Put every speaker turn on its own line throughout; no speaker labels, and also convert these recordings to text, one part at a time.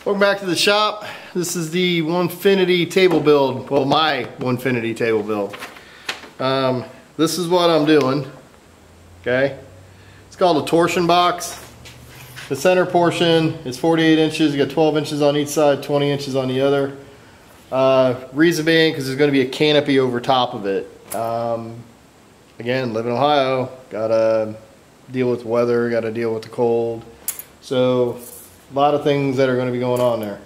Welcome back to the shop. This is the Onefinity table build. Well, my Onefinity table build. This is what I'm doing. Okay. It's called a torsion box. The center portion is 48 inches. You got 12 inches on each side, 20 inches on the other. Reason being, because there's going to be a canopy over top of it. Again, live in Ohio. Gotta deal with weather. Gotta deal with the cold. So a lot of things that are going to be going on there.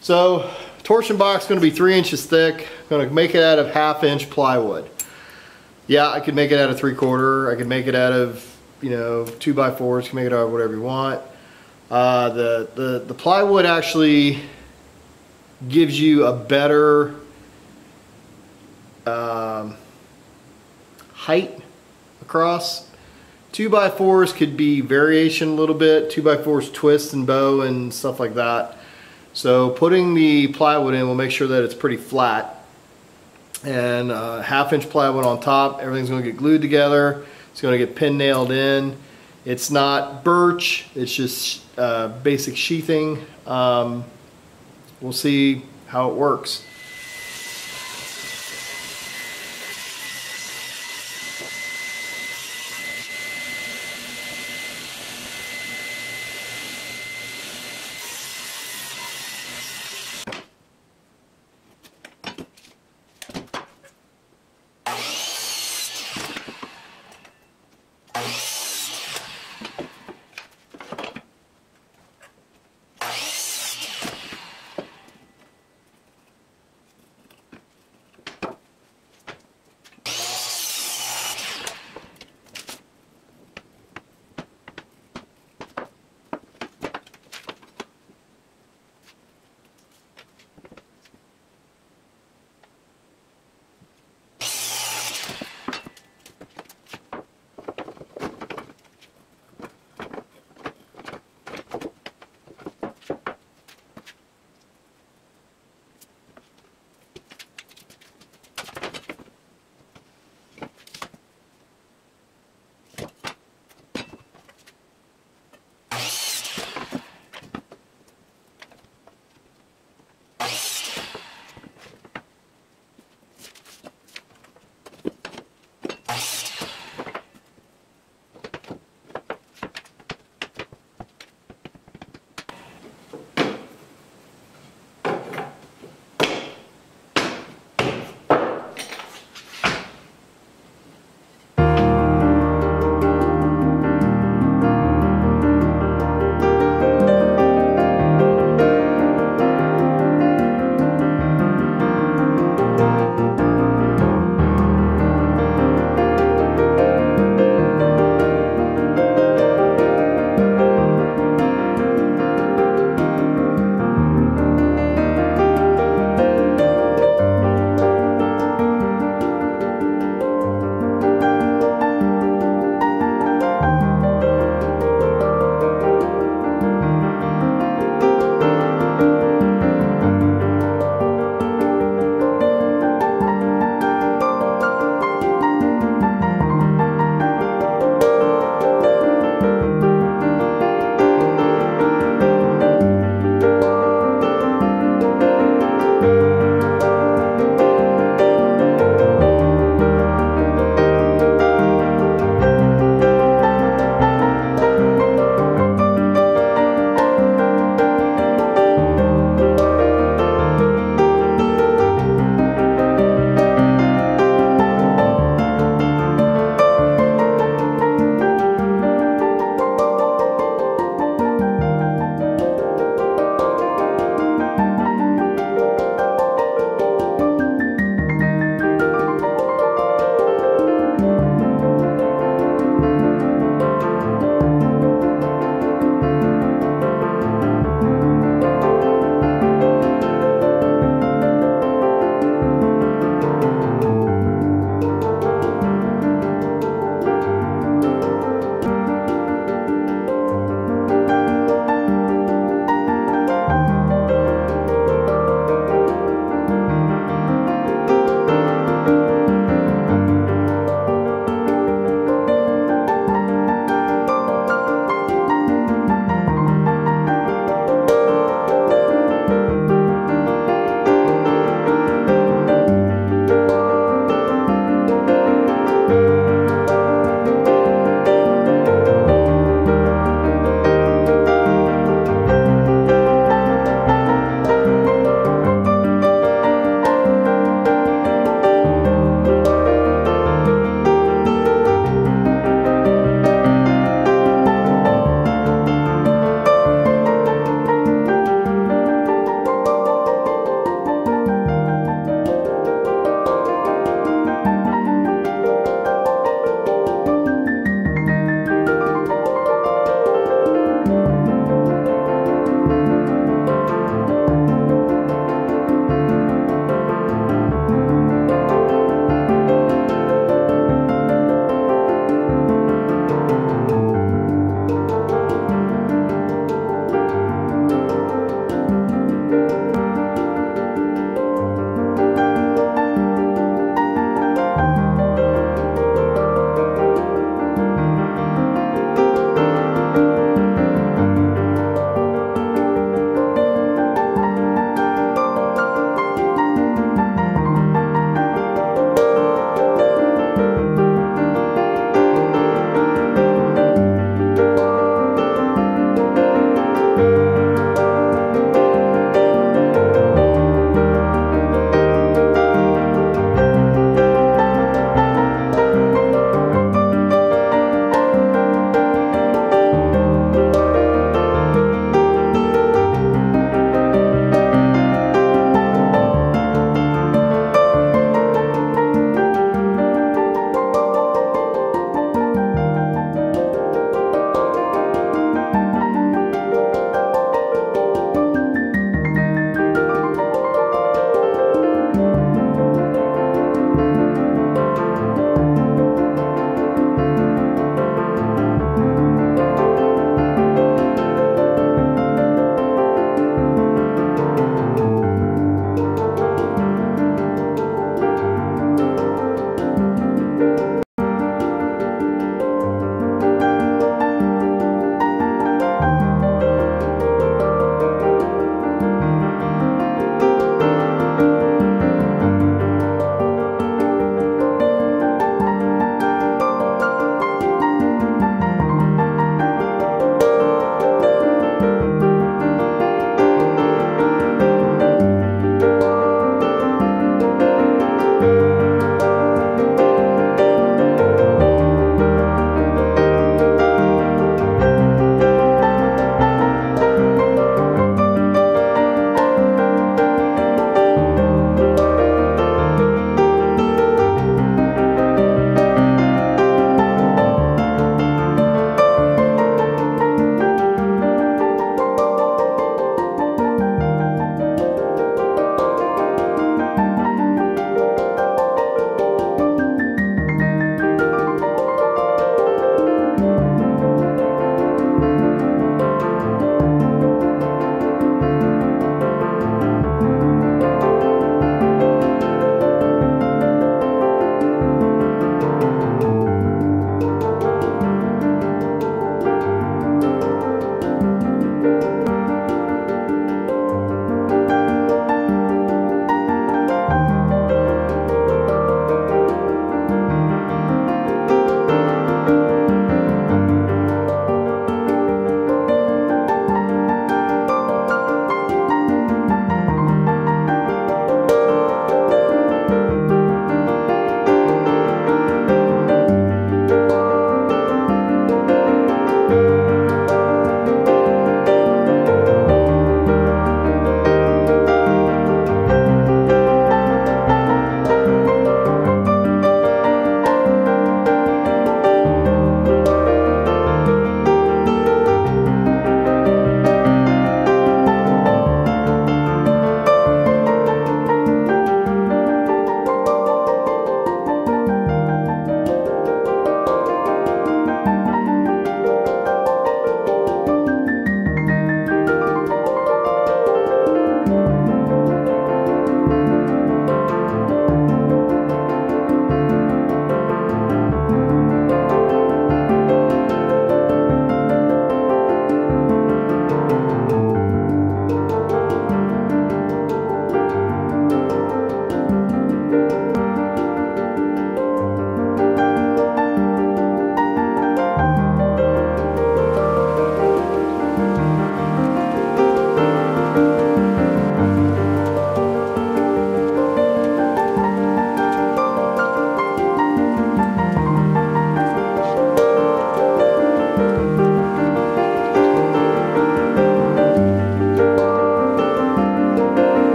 So torsion box is going to be 3 inches thick. I'm going to make it out of 1/2 inch plywood. Yeah, I could make it out of 3/4. I could make it out of, you know, 2x4s. You can make it out of whatever you want. The plywood actually gives you a better height across. 2x4s could be variation a little bit. 2x4s twist and bow and stuff like that. So putting the plywood in will make sure that it's pretty flat. And 1/2 inch plywood on top. Everything's going to get glued together. It's going to get pin nailed in. It's not birch. It's just basic sheathing. We'll see how it works.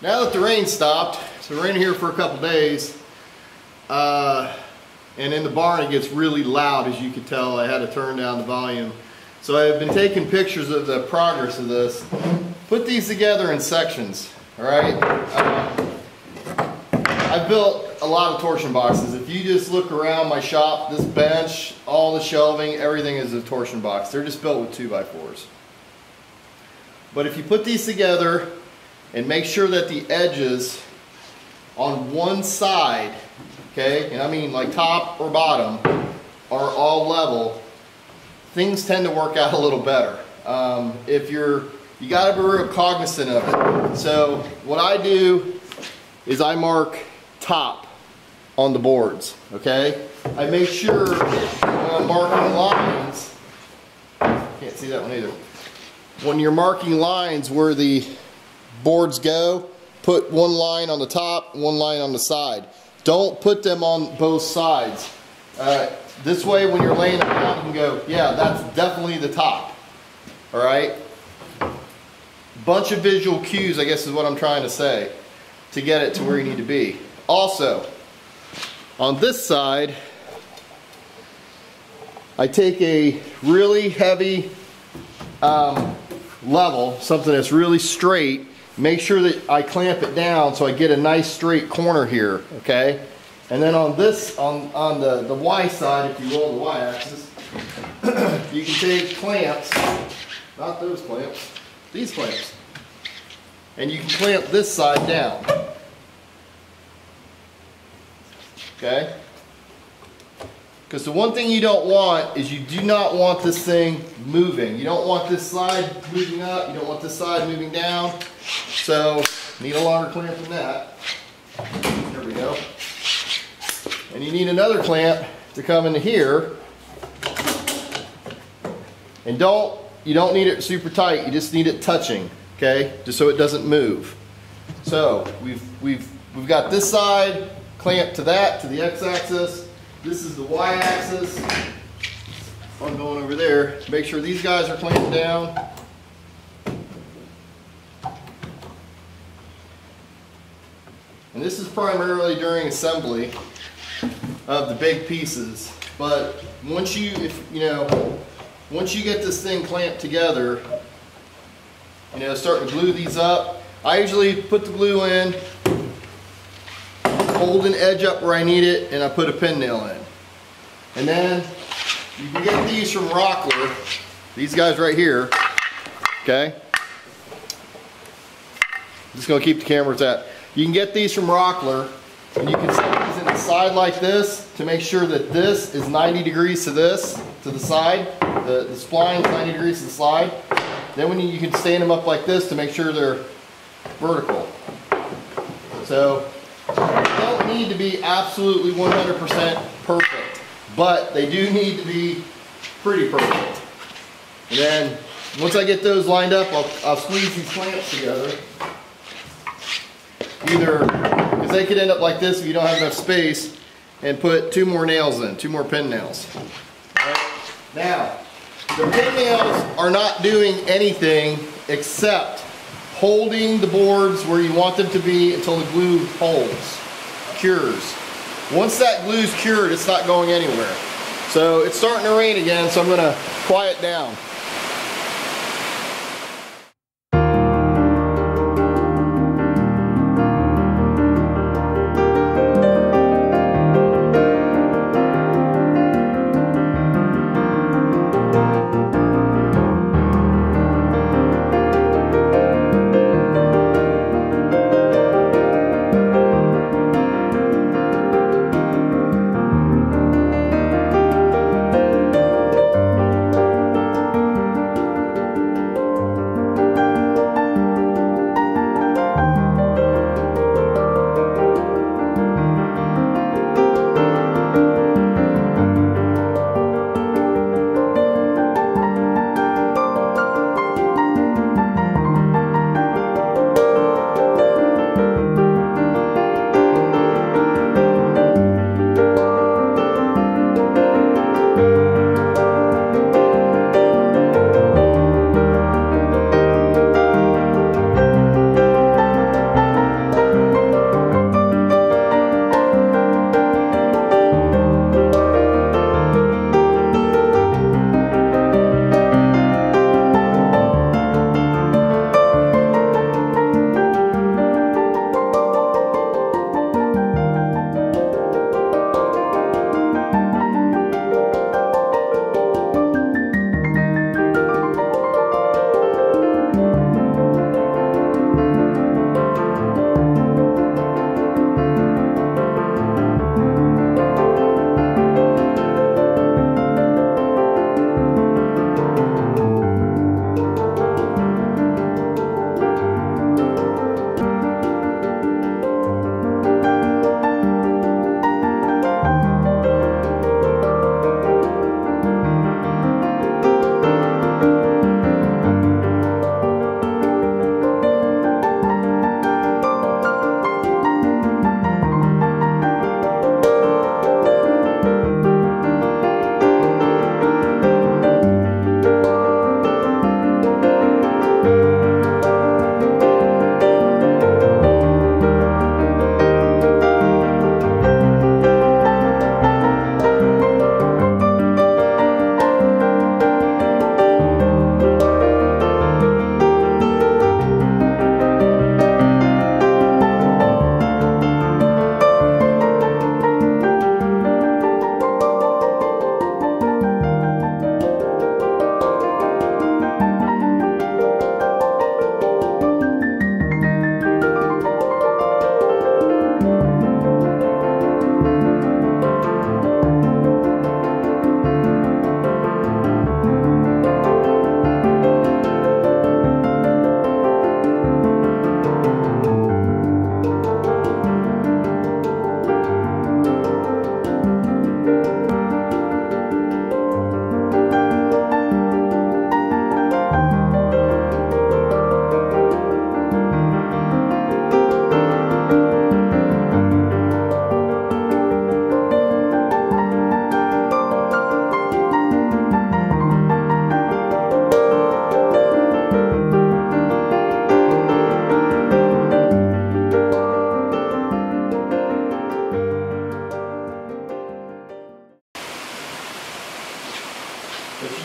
Now that the rain stopped, so we're in here for a couple days, and in the barn it gets really loud, as you can tell. I had to turn down the volume. So I've been taking pictures of the progress of this. Put these together in sections, all right? I've built a lot of torsion boxes. If you just look around my shop, this bench, all the shelving, everything is a torsion box. They're just built with 2x4s. But if you put these together and make sure that the edges on one side, okay, and I mean like top or bottom, are all level, things tend to work out a little better. You gotta be real cognizant of it. So what I do is I mark top on the boards, okay? I make sure when I'm marking lines, can't see that one either. When you're marking lines where the boards go, put one line on the top, one line on the side. Don't put them on both sides. This way when you're laying it down, you can go, yeah, that's definitely the top. All right? Bunch of visual cues, I guess is what I'm trying to say, to get it to where you need to be. Also, on this side, I take a really heavy level, something that's really straight. Make sure that I clamp it down so I get a nice straight corner here, okay? And then on this, on the Y side, if you roll the Y axis, you can take clamps, not those clamps, these clamps, and you can clamp this side down, okay? Because the one thing you don't want is you do not want this thing moving. You don't want this side moving up, you don't want this side moving down. So, need a longer clamp than that. There we go. And you need another clamp to come into here. And you don't need it super tight, you just need it touching, okay? Just so it doesn't move. So, we've got this side clamped to that, to the x-axis. This is the y-axis. I'm going over there. Make sure these guys are clamped down. And this is primarily during assembly of the big pieces. But once you get this thing clamped together, start to glue these up. I usually put the glue in, hold an edge up where I need it, and I put a pin nail in. And then you can get these from Rockler, these guys right here, okay? I'm just gonna keep the camera at that. You can get these from Rockler, and you can set these in the side like this to make sure that this is 90 degrees to this, to the side. The spline is 90 degrees to the slide. Then you can stand them up like this to make sure they're vertical. So, don't need to be absolutely 100% perfect, but they do need to be pretty perfect. And then once I get those lined up, I'll squeeze these clamps together. Either, because they could end up like this if you don't have enough space, and put 2 more nails in, 2 more pin nails. Right? Now, the pin nails are not doing anything except holding the boards where you want them to be until the glue holds, cures. Once that glue's cured, it's not going anywhere. So it's starting to rain again, so I'm gonna quiet down.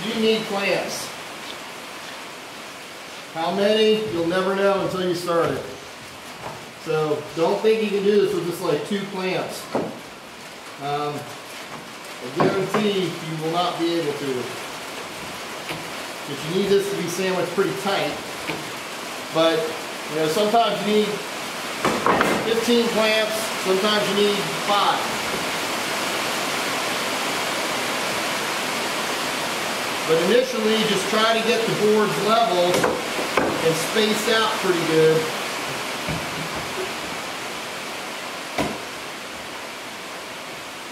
you need clamps. How many? You'll never know until you start it. So don't think you can do this with just like 2 clamps. I guarantee you will not be able to. If you need this to be sandwiched pretty tight, but you know, sometimes you need 15 clamps, sometimes you need 5. But initially, just try to get the boards level and spaced out pretty good.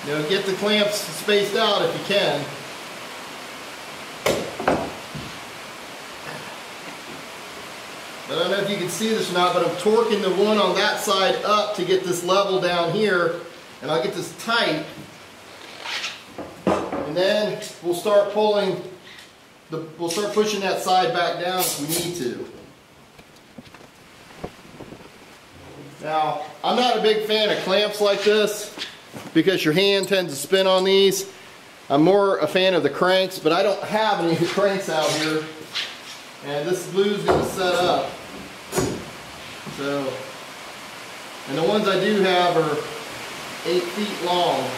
You know, get the clamps spaced out if you can. I don't know if you can see this or not, but I'm torquing the one on that side up to get this level down here, and I'll get this tight. And then we'll start pulling. We'll start pushing that side back down if we need to. Now, I'm not a big fan of clamps like this because your hand tends to spin on these. I'm more a fan of the cranks, but I don't have any cranks out here. And this glue's going to set up. So, and the ones I do have are 8 feet long.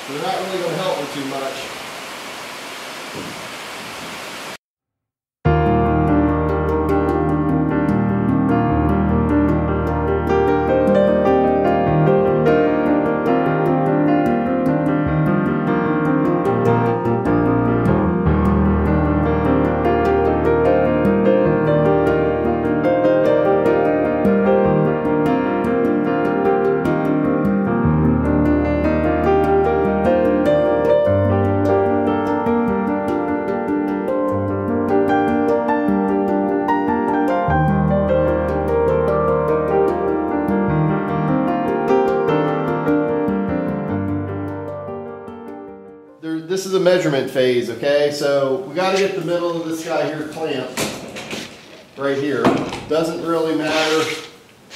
So they're not really going to help me too much. This is a measurement phase, okay? So we got to get the middle of this guy here clamped right here. Doesn't really matter.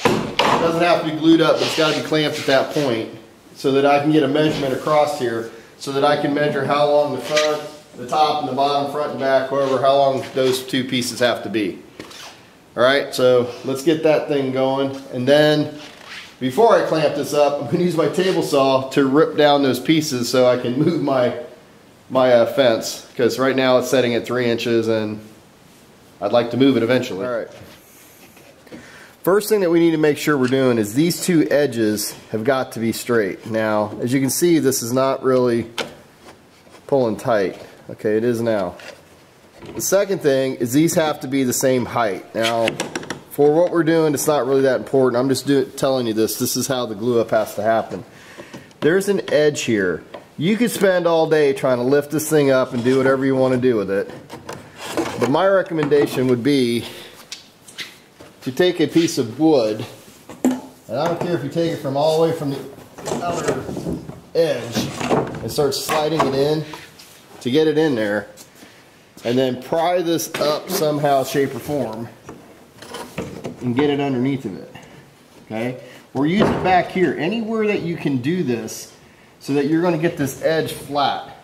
It doesn't have to be glued up, but it's got to be clamped at that point so that I can get a measurement across here so that I can measure how long the front, the top and the bottom, front and back, however, how long those 2 pieces have to be. All right, so let's get that thing going. And then before I clamp this up, I'm going to use my table saw to rip down those pieces so I can move my fence, because right now it's setting at 3 inches and I'd like to move it eventually. All right. First thing that we need to make sure we're doing is these 2 edges have got to be straight. Now, as you can see, this is not really pulling tight. Okay, it is now. The second thing is these have to be the same height. Now, for what we're doing, it's not really that important. I'm just telling you this. This is how the glue up has to happen. There's an edge here. You could spend all day trying to lift this thing up and do whatever you want to do with it. But my recommendation would be to take a piece of wood, and I don't care if you take it from all the way from the other edge, and start sliding it in to get it in there, and then pry this up somehow, shape, or form, and get it underneath of it. Okay? Or use it back here, anywhere that you can do this, so that you're going to get this edge flat,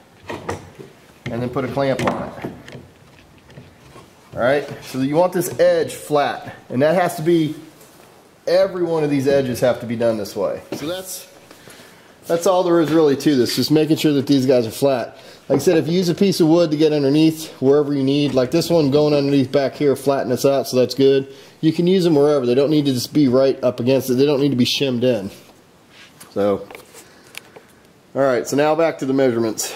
and then put a clamp on it. Alright, so you want this edge flat, and that has to be, every one of these edges have to be done this way. So that's all there is really to this, just making sure that these guys are flat. Like I said, if you use a piece of wood to get underneath wherever you need, like this one going underneath back here, flatten this out, so that's good. You can use them wherever. They don't need to just be right up against it. They don't need to be shimmed in. So, alright, so now back to the measurements.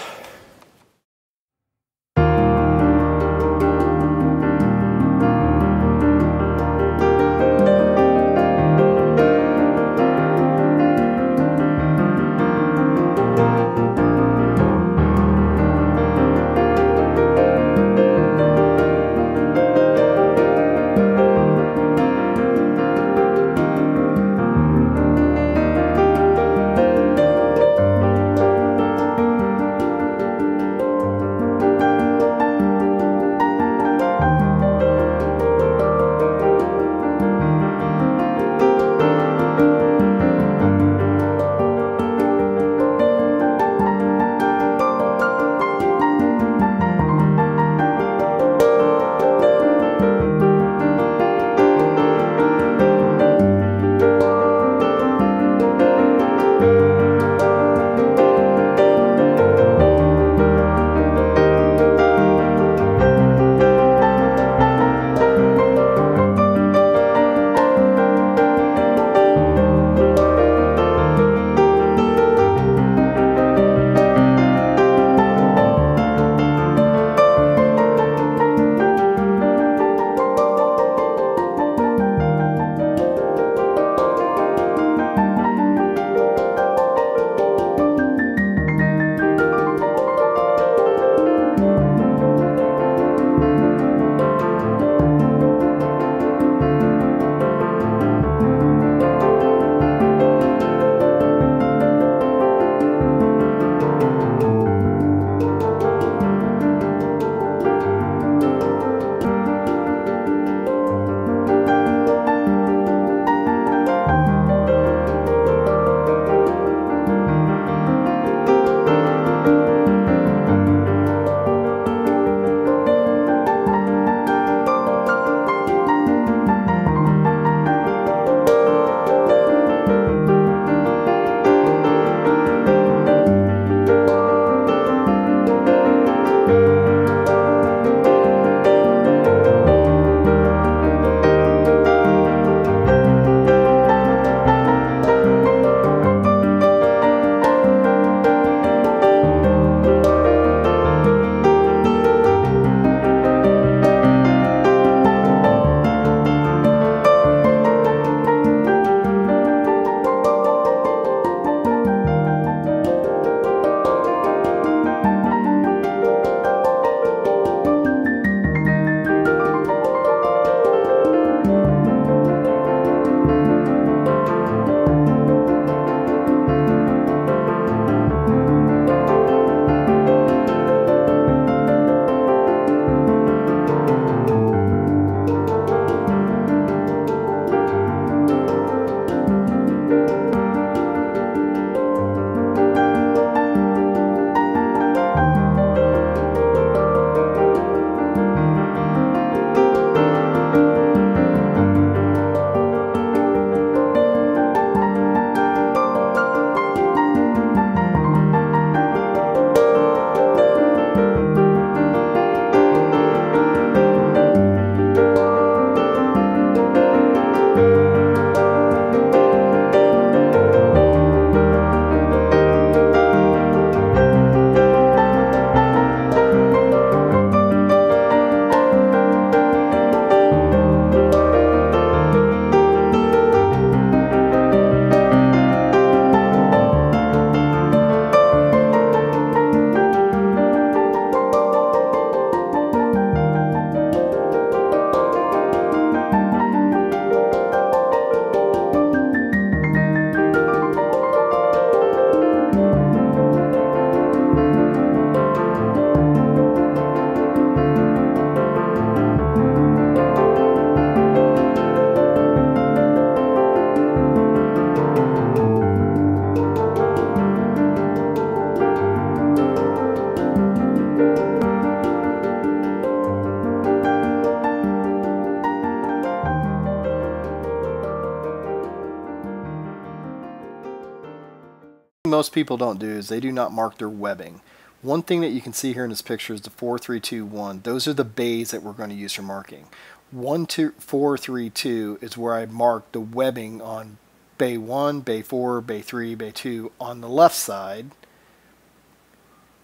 thing most people don't do is they do not mark their webbing. One thing that you can see here in this picture is the 4, 3, 2, 1. Those are the bays that we're going to use for marking. 1, 2, 4, 3, 2 is where I mark the webbing on bay 1, bay 4, bay 3, bay 2 on the left side.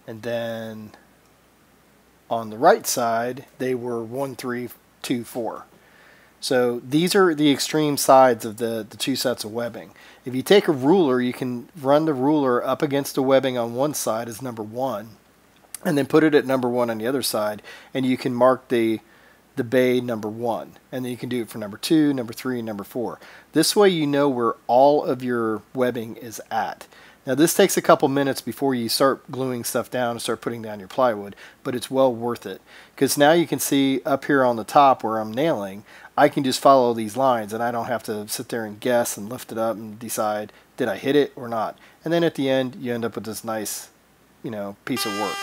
And then on the right side, they were 1, 3, 2, 4. So these are the extreme sides of the two sets of webbing. If you take a ruler, you can run the ruler up against the webbing on one side as number 1, and then put it at number 1 on the other side, and you can mark the bay number 1. And then you can do it for number 2, number 3, and number 4. This way you know where all of your webbing is at. Now this takes a couple minutes before you start gluing stuff down and start putting down your plywood, but it's well worth it. Because now you can see up here on the top where I'm nailing, I can just follow these lines and I don't have to sit there and guess and lift it up and decide, did I hit it or not? And then at the end you end up with this nice, you know, piece of work.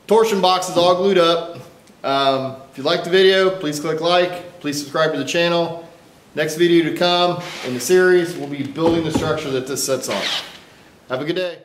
Torsion box is all glued up. If you liked the video, please click like. Please subscribe to the channel. Next video to come in the series, we'll be building the structure that this sets on. Have a good day.